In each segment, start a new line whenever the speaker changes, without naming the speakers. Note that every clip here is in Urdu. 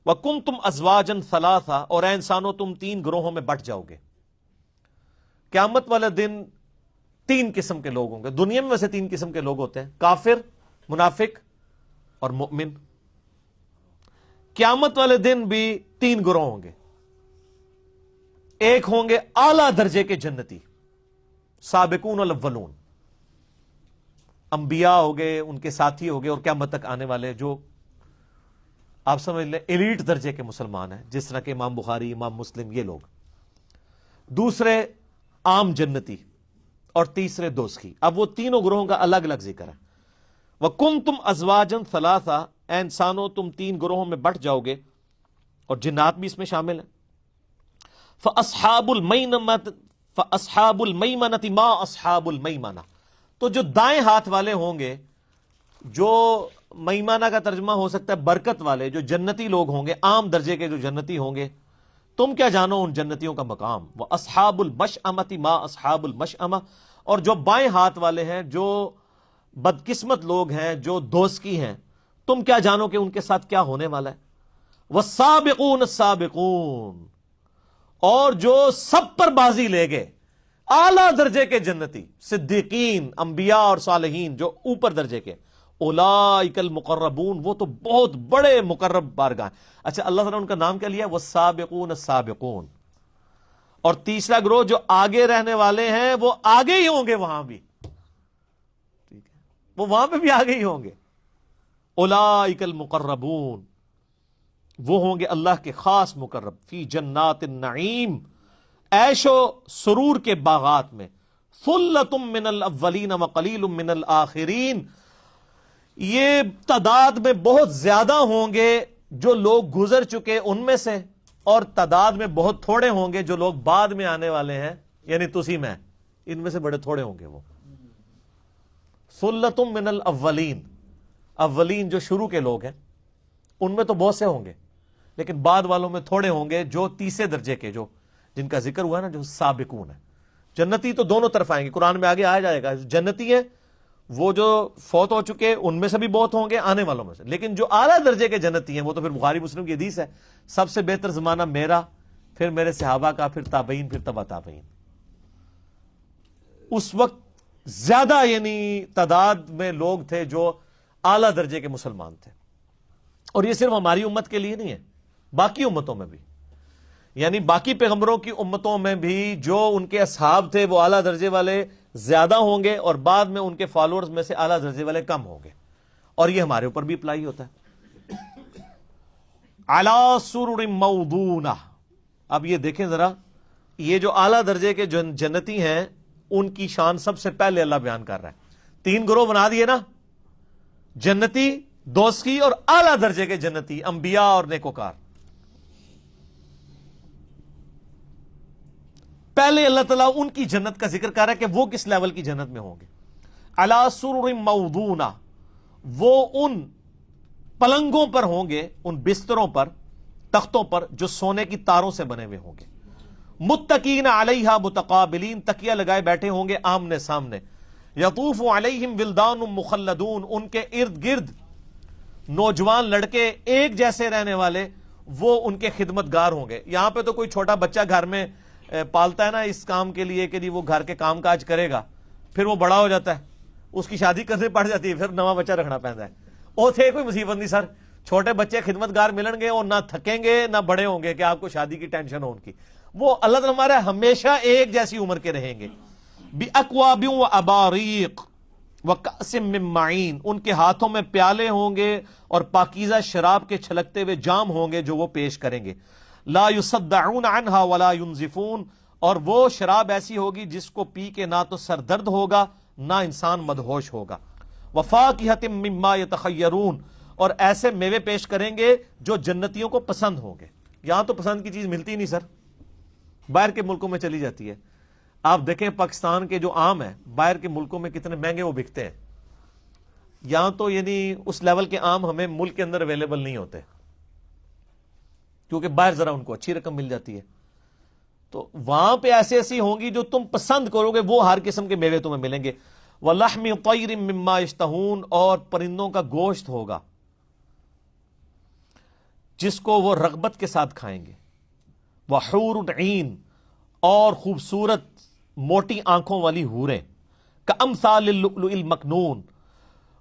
وَكُنْتُمْ أَزْوَاجًا ثَلَاثًا، اور اے انسانوں تم تین گروہوں میں بٹ جاؤ گے. قیامت والے دن تین قسم کے لوگ ہوں گے. دنیا میں ویسے تین قسم کے لوگ ہوتے ہیں: کافر، منافق اور مؤمن. قیامت والے دن بھی تین گروہ ہوں گے. ایک ہوں گے اعلی درجے کے جنتی، سابقون الاولون، انبیاء ہو گئے، ان کے ساتھی ہو گئے، اور قیامت تک آنے والے جو آپ سمجھ لیں ایلیٹ درجے کے مسلمان ہیں، جس طرح کہ امام بخاری، امام مسلم، یہ لوگ. دوسرے عام جنتی، اور تیسرے دوزخی. اب وہ تینوں گروہوں کا الگ الگ ذکر ہے. وَكُنْتُمْ أَزْوَاجًا ثَلَاثًا، اے انسانوں تم تین گروہوں میں بٹ جاؤ گے، اور جنات بھی اس میں شامل ہیں. فَأَصْحَابُ الْمَيْمَنَةِ مَا أَصْحَابُ الْمَيْمَنَةِ، تو جو دائیں ہاتھ والے ہوں گے، جو میمانہ کا ترجمہ ہو سکتا ہے برکت والے، جو جنتی لوگ ہوں گے، عام درجے کے جو جنتی ہوں گے، تم کیا جانو ان جنتیوں کا مقام. وَأَصْحَابُ الْمَشْأَمَةِ مَا أَصْحَابُ الْمَشْأَمَةِ، اور جو بائیں ہاتھ والے ہیں، جو بدقسمت لوگ ہیں، جو دوزخی ہیں، تم کیا جانو کہ ان کے ساتھ کیا ہونے والا ہے. وَالسَّابِقُونَ السَّابِقُونَ، اور جو سب پر بازی لے گئے، اعلیٰ درجے کے جنتی، صدیقین، انبیاء اور صالحین جو اوپر درجے کے، اولئک المقربون، وہ تو بہت بڑے مقرب بارگاہ. اچھا، اللہ تعالیٰ نے ان کا نام کیا لیا؟ والسابقون السابقون. اور تیسرا گروہ جو آگے رہنے والے ہیں، وہ آگے ہی ہوں گے وہاں بھی، ٹھیک ہے، وہ وہاں پہ بھی آگے ہی ہوں گے. اولئک المقربون، وہ ہوں گے اللہ کے خاص مقرب. فی جنات النعیم، عیش و سرور کے باغات میں. ثلۃ من الاولین وقلیل من الآخرین، یہ تعداد میں بہت زیادہ ہوں گے جو لوگ گزر چکے ان میں سے، اور تعداد میں بہت تھوڑے ہوں گے جو لوگ بعد میں آنے والے ہیں، یعنی تسی میں، ان میں سے بڑے تھوڑے ہوں گے وہ. ثلۃ من الاولین، اولین جو شروع کے لوگ ہیں ان میں تو بہت سے ہوں گے، لیکن بعد والوں میں تھوڑے ہوں گے جو تیسرے درجے کے، جو جن کا ذکر ہوا نا، جو سابقون ہیں. جنتی تو دونوں طرف آئیں گے، قرآن میں آگے آیا جائے گا. جنتی ہیں وہ جو فوت ہو چکے، ان میں سے بھی بہت ہوں گے، آنے والوں میں سے. لیکن جو اعلیٰ درجے کے جنتی ہیں وہ تو پھر بخاری مسلم کی حدیث ہے، سب سے بہتر زمانہ میرا، پھر میرے صحابہ کا، پھر تابعین، پھر تبع تابعین. اس وقت زیادہ یعنی تعداد میں لوگ تھے جو اعلیٰ درجے کے مسلمان تھے. اور یہ صرف ہماری امت کے لیے نہیں ہے، باقی امتوں میں بھی، یعنی باقی پیغمبروں کی امتوں میں بھی جو ان کے اصحاب تھے وہ اعلیٰ درجے والے زیادہ ہوں گے، اور بعد میں ان کے فالوورز میں سے اعلیٰ درجے والے کم ہوں گے. اور یہ ہمارے اوپر بھی اپلائی ہوتا ہے. علی سرر موضونہ، اب یہ دیکھیں ذرا، یہ جو اعلیٰ درجے کے جنتی ہیں ان کی شان سب سے پہلے اللہ بیان کر رہا ہے. تین گروہ بنا دیے نا، جنتی، دوزخی اور اعلیٰ درجے کے جنتی، انبیاء اور نیکوکار. پہلے اللہ تعالیٰ ان کی جنت کا ذکر کر رہا ہے کہ وہ کس لیول کی جنت میں ہوں گے. علی سرر موضونہ، وہ ان پلنگوں پر ہوں گے، ان بستروں پر، تختوں پر جو سونے کی تاروں سے بنے ہوئے ہوں گے. متکئین علیہا متقابلین، تکیہ لگائے بیٹھے ہوں گے آمنے سامنے. یطوف علیہم ولدان مخلدون، ان کے ارد گرد نوجوان لڑکے ایک جیسے رہنے والے، وہ ان کے خدمت گار ہوں گے. یہاں پہ تو کوئی چھوٹا بچہ گھر میں پالتا ہے نا اس کام کے لیے کہ وہ گھر کے کام کاج کرے گا، پھر وہ بڑا ہو جاتا ہے، اس کی شادی کرنی پڑ جاتی ہے، پھر نواں بچہ رکھنا پڑتا ہے. وہ تھے کوئی مصیبت نہیں سر، چھوٹے بچے خدمت گار ملیں گے اور نہ تھکیں گے نہ بڑے ہوں گے کہ آپ کو شادی کی ٹینشن ہو ان کی. وہ اللہ تعالیٰ ہمارے ہمیشہ ایک جیسی عمر کے رہیں گے. بِأَكْوَابٍ وَأَبَارِيقٍ وَكَأْسٍ مِّن مَّعِينٍ، ان کے ہاتھوں میں پیالے ہوں گے اور پاکیزہ شراب کے چھلکتے ہوئے جام ہوں گے جو وہ پیش کریں گے. لَا يُصَدَّعُونَ عَنْهَا وَلَا يُنزِفُونَ، اور وہ شراب ایسی ہوگی جس کو پی کے نہ تو سر درد ہوگا نہ انسان مدہوش ہوگا. وَفَاكِهَةٍ مِّمَّا يَتَخَيَّرُونَ، اور ایسے میوے پیش کریں گے جو جنتیوں کو پسند ہوں گے. یہاں تو پسند کی چیز ملتی نہیں سر، باہر کے ملکوں میں چلی جاتی ہے. آپ دیکھیں پاکستان کے جو آم ہیں باہر کے ملکوں میں کتنے مہنگے وہ بکتے ہیں. یہاں تو یعنی اس لیول کے آم ہمیں ملک کے اندر اویلیبل نہیں ہوتے، کیونکہ باہر ذرا ان کو اچھی رقم مل جاتی ہے. تو وہاں پہ ایسی ایسی ہوں گی جو تم پسند کرو گے، وہ ہر قسم کے میوے تمہیں ملیں گے. وَلَحْمِ طَيْرٍ مِّمَّا يَشْتَهُونَ، اور پرندوں کا گوشت ہوگا. جس کو وہ رغبت کے ساتھ کھائیں گے. وحور عین، اور خوبصورت موٹی آنکھوں والی حوریں. کامثال اللؤلؤ المکنون،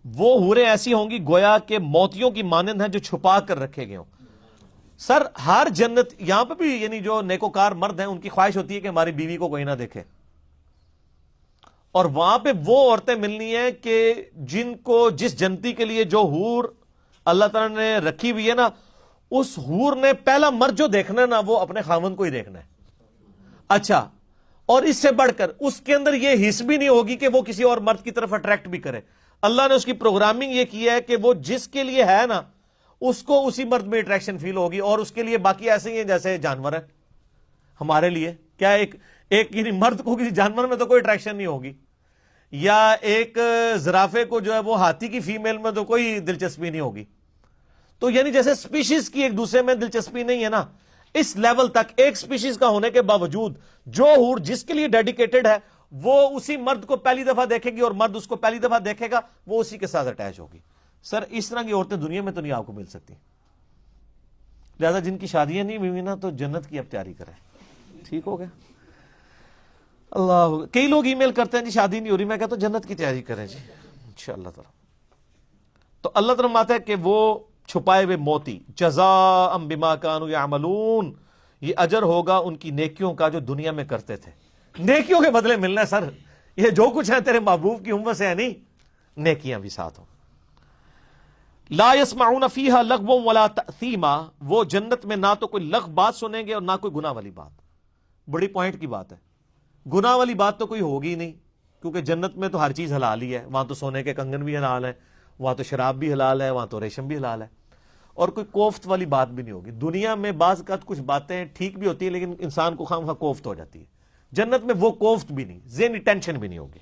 وہ حوریں ایسی ہوں گی گویا کہ موتیوں کی مانند ہیں جو چھپا کر رکھے گئے ہوں. سر ہر جنت، یہاں پہ بھی یعنی جو نیکوکار مرد ہیں ان کی خواہش ہوتی ہے کہ ہماری بیوی کو کوئی نہ دیکھے، اور وہاں پہ وہ عورتیں ملنی ہیں کہ جن کو جس جنتی کے لیے جو حور اللہ تعالیٰ نے رکھی ہوئی ہے نا، اس حور نے پہلا مرد جو دیکھنا ہے نا وہ اپنے خاوند کو ہی دیکھنا ہے. اچھا، اور اس سے بڑھ کر اس کے اندر یہ حس بھی نہیں ہوگی کہ وہ کسی اور مرد کی طرف اٹریکٹ بھی کرے. اللہ نے اس کی پروگرامنگ یہ کی ہے کہ وہ جس کے لیے ہے نا اس کو اسی مرد میں اٹریکشن فیل ہوگی، اور اس کے لیے باقی ایسے ہی ہیں جیسے جانور ہیں. ہمارے لیے کیا ایک یعنی مرد کو کسی جانور میں تو کوئی اٹریکشن نہیں ہوگی، یا ایک زرافے کو جو ہے وہ ہاتھی کی فیمیل میں تو کوئی دلچسپی نہیں ہوگی. تو یعنی جیسے سپیشیز کی ایک دوسرے میں دلچسپی نہیں ہے نا، اس لیول تک ایک سپیشیز کا ہونے کے باوجود جو حور جس کے لیے ڈیڈیکیٹڈ ہے وہ اسی مرد کو پہلی دفعہ دیکھے گی اور مرد اس کو پہلی دفعہ دیکھے گا، وہ اسی کے ساتھ اٹیچ ہوگی. سر اس طرح کی عورتیں دنیا میں تو نہیں آپ کو مل سکتی. لہذا جن کی شادیاں نہیں ہوئی نا تو جنت کی اب تیاری کریں. ٹھیک ہو گیا؟ اللہ، کئی لوگ ای میل کرتے ہیں جی شادی نہیں ہو رہی، میں کہتا ہوں جنت کی تیاری کریں جی انشاءاللہ تعالی. تو اللہ تعالیٰ فرماتا ہے کہ وہ چھپائے ہوئے موتی، جزاء بما کانوا یعملون، یہ اجر ہوگا ان کی نیکیوں کا جو دنیا میں کرتے تھے. نیکیوں کے بدلے ملنا ہے سر، یہ جو کچھ ہے تیرے محبوب کی امت سے ہے نہیں، نیکیاں بھی ساتھ ہوں. لا يسمعون فیہا لغوا ولا تأثیما، وہ جنت میں نہ تو کوئی لغو بات سنیں گے اور نہ کوئی گناہ والی بات. بڑی پوائنٹ کی بات ہے، گناہ والی بات تو کوئی ہوگی نہیں، کیونکہ جنت میں تو ہر چیز حلال ہی ہے. وہاں تو سونے کے کنگن بھی حلال ہے، وہاں تو شراب بھی حلال ہے، وہاں تو ریشم بھی حلال ہے، اور کوئی کوفت والی بات بھی نہیں ہوگی. دنیا میں بعض کا کچھ باتیں ٹھیک بھی ہوتی ہیں لیکن انسان کو خواہ کوفت ہو جاتی ہے. جنت میں وہ کوفت بھی نہیں، ذہنی ٹینشن بھی نہیں ہوگی.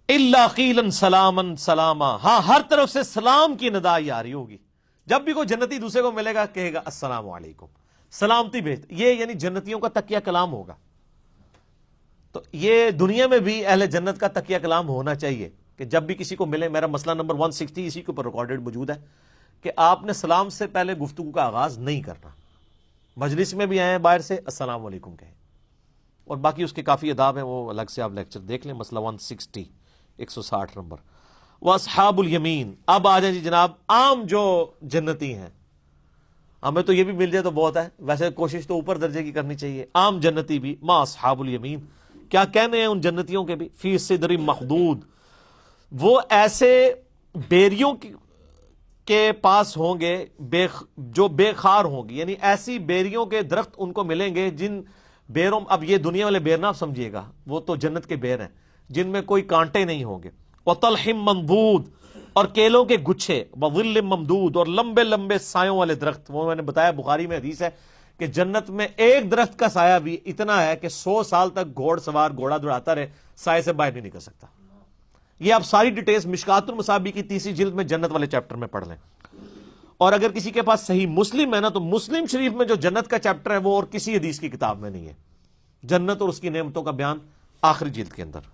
الا قیلا سلاما سلاما، ہاں ہر طرف سے سلام کی ندا آ رہی ہوگی. جب بھی کوئی جنتی دوسرے کو ملے گا کہے گا السلام علیکم، سلامتی بھیج. یہ یعنی جنتیوں کا تکیہ کلام ہوگا. تو یہ دنیا میں بھی اہل جنت کا تکیہ کلام ہونا چاہیے کہ جب بھی کسی کو ملے. میرا مسئلہ نمبر 160 اسی کے اوپر ریکارڈڈ موجود ہے کہ آپ نے سلام سے پہلے گفتگو کا آغاز نہیں کرنا. مجلس میں بھی آئے باہر سے السلام علیکم کہیں، اور باقی اس کے کافی اداب ہیں، وہ الگ سے آپ لیکچر دیکھ لیں. مسئلہ 160 160 نمبر. واصحاب الیمین، اب آ جائیں جی جناب عام جو جنتی ہیں. ہمیں تو یہ بھی مل جائے تو بہت ہے، ویسے کوشش تو اوپر درجے کی کرنی چاہیے. عام جنتی بھی، ما اصحاب الیمین، کیا کہنے ہیں ان جنتیوں کے بھی. فی صدر مخدود، وہ ایسے بیریوں کے پاس ہوں گے جو بے خار ہوں گی، یعنی ایسی بیریوں کے درخت ان کو ملیں گے جن بیروں، اب یہ دنیا والے بیر نہ آپ سمجھیے گا، وہ تو جنت کے بیر ہیں جن میں کوئی کانٹے نہیں ہوں گے. وطلح منضود، اور کیلوں کے گچھے. وظل ممدود، اور لمبے لمبے سایوں والے درخت. وہ میں نے بتایا بخاری میں حدیث ہے کہ جنت میں ایک درخت کا سایہ بھی اتنا ہے کہ 100 سال تک گھوڑ سوار گھوڑا دوڑاتا رہے سائے سے باہر نہیں نکل سکتا. یہ آپ ساری ڈیٹیلز مشکات المصابیح کی 3 جلد میں جنت والے چیپٹر میں پڑھ لیں. اور اگر کسی کے پاس صحیح مسلم ہے نا تو مسلم شریف میں جو جنت کا چیپٹر ہے وہ اور کسی حدیث کی کتاب میں نہیں ہے. جنت اور اس کی نعمتوں کا بیان آخری جلد کے اندر.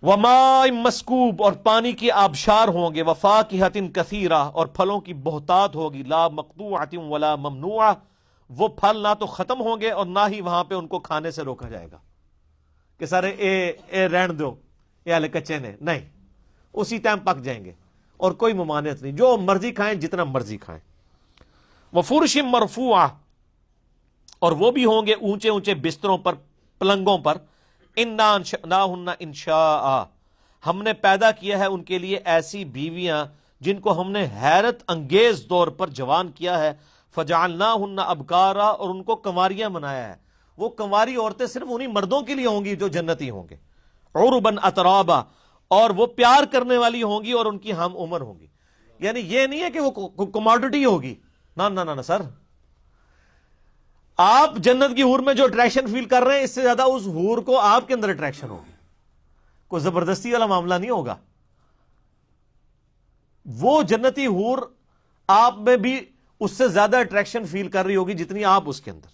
وماء مسکوب، اور پانی کی آبشار ہوں گے. وفاکہۃ کثیرہ، اور پھلوں کی بہتات ہوگی. لا مقطوعۃ ولا ممنوعہ، وہ پھل نہ تو ختم ہوں گے اور نہ ہی وہاں پہ ان کو کھانے سے روکا جائے گا کہ سارے اے رہن دو یہ ہلے کچے نے، نہیں، اسی ٹائم پک جائیں گے اور کوئی ممانعت نہیں، جو مرضی کھائیں جتنا مرضی کھائیں. وفرش مرفوعہ، اور وہ بھی ہوں گے اونچے اونچے بستروں پر، پلنگوں پر. انا انشأناہن انشاء، ہم نے پیدا کیا ہے ان کے لیے ایسی بیویاں جن کو ہم نے حیرت انگیز طور پر جوان کیا ہے. فجعلناہن ابکارا، اور ان کو کنواریاں بنایا ہے. وہ کنواری عورتیں صرف انہی مردوں کے لیے ہوں گی جو جنتی ہوں گے. عربا اترابا، اور وہ پیار کرنے والی ہوں گی اور ان کی ہم عمر ہوں گی. یعنی یہ نہیں ہے کہ وہ کموڈٹی ہوگی، نہ سر. آپ جنت کی حور میں جو اٹریکشن فیل کر رہے ہیں اس سے زیادہ اس حور کو آپ کے اندر اٹریکشن ہوگی. کوئی زبردستی والا معاملہ نہیں ہوگا. وہ جنتی حور آپ میں بھی اس سے زیادہ اٹریکشن فیل کر رہی ہوگی جتنی آپ اس کے اندر.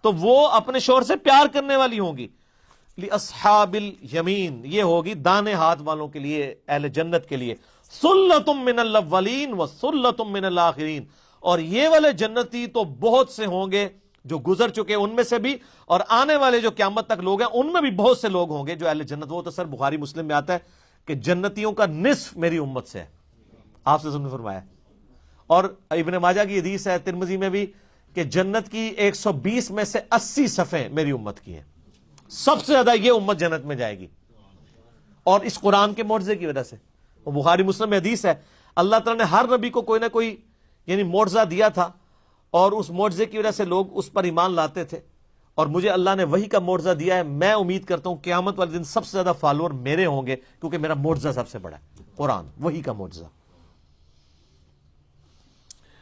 تو وہ اپنے شوہر سے پیار کرنے والی ہوں گی. لِأَصْحَابِ الْيَمِينَ، یہ ہوگی دانے ہاتھ والوں کے لیے، اہل جنت کے لیے، ثُلَّةٌ مِّنَ الْأَوَّلِينَ وَثُلَّةٌ مِّنَ الْآخِرِينَ، اور یہ والے جنتی تو بہت سے ہوں گے جو گزر چکے ان میں سے بھی، اور آنے والے جو قیامت تک لوگ ہیں ان میں بھی بہت سے لوگ ہوں گے جو اہل جنت۔ وہ تو سر بخاری مسلم میں آتا ہے کہ جنتیوں کا نصف میری امت سے ہے، آپ سے نے فرمایا۔ اور ابن ماجہ کی حدیث ہے، ترمذی میں بھی، کہ جنت کی 120 میں سے 80 صفیں میری امت کی ہیں، سب سے زیادہ یہ امت جنت میں جائے گی، اور اس قرآن کے معجزے کی وجہ سے۔ وہ بخاری مسلم میں حدیث ہے، اللہ تعالیٰ نے ہر نبی کو کوئی نہ کوئی یعنی معجزہ دیا تھا، اور اس معجزے کی وجہ سے لوگ اس پر ایمان لاتے تھے، اور مجھے اللہ نے وہی کا معجزہ دیا ہے۔ میں امید کرتا ہوں قیامت والے دن سب سے زیادہ فالوور میرے ہوں گے، کیونکہ میرا معجزہ سب سے بڑا ہے، قرآن، وہی کا معجزہ۔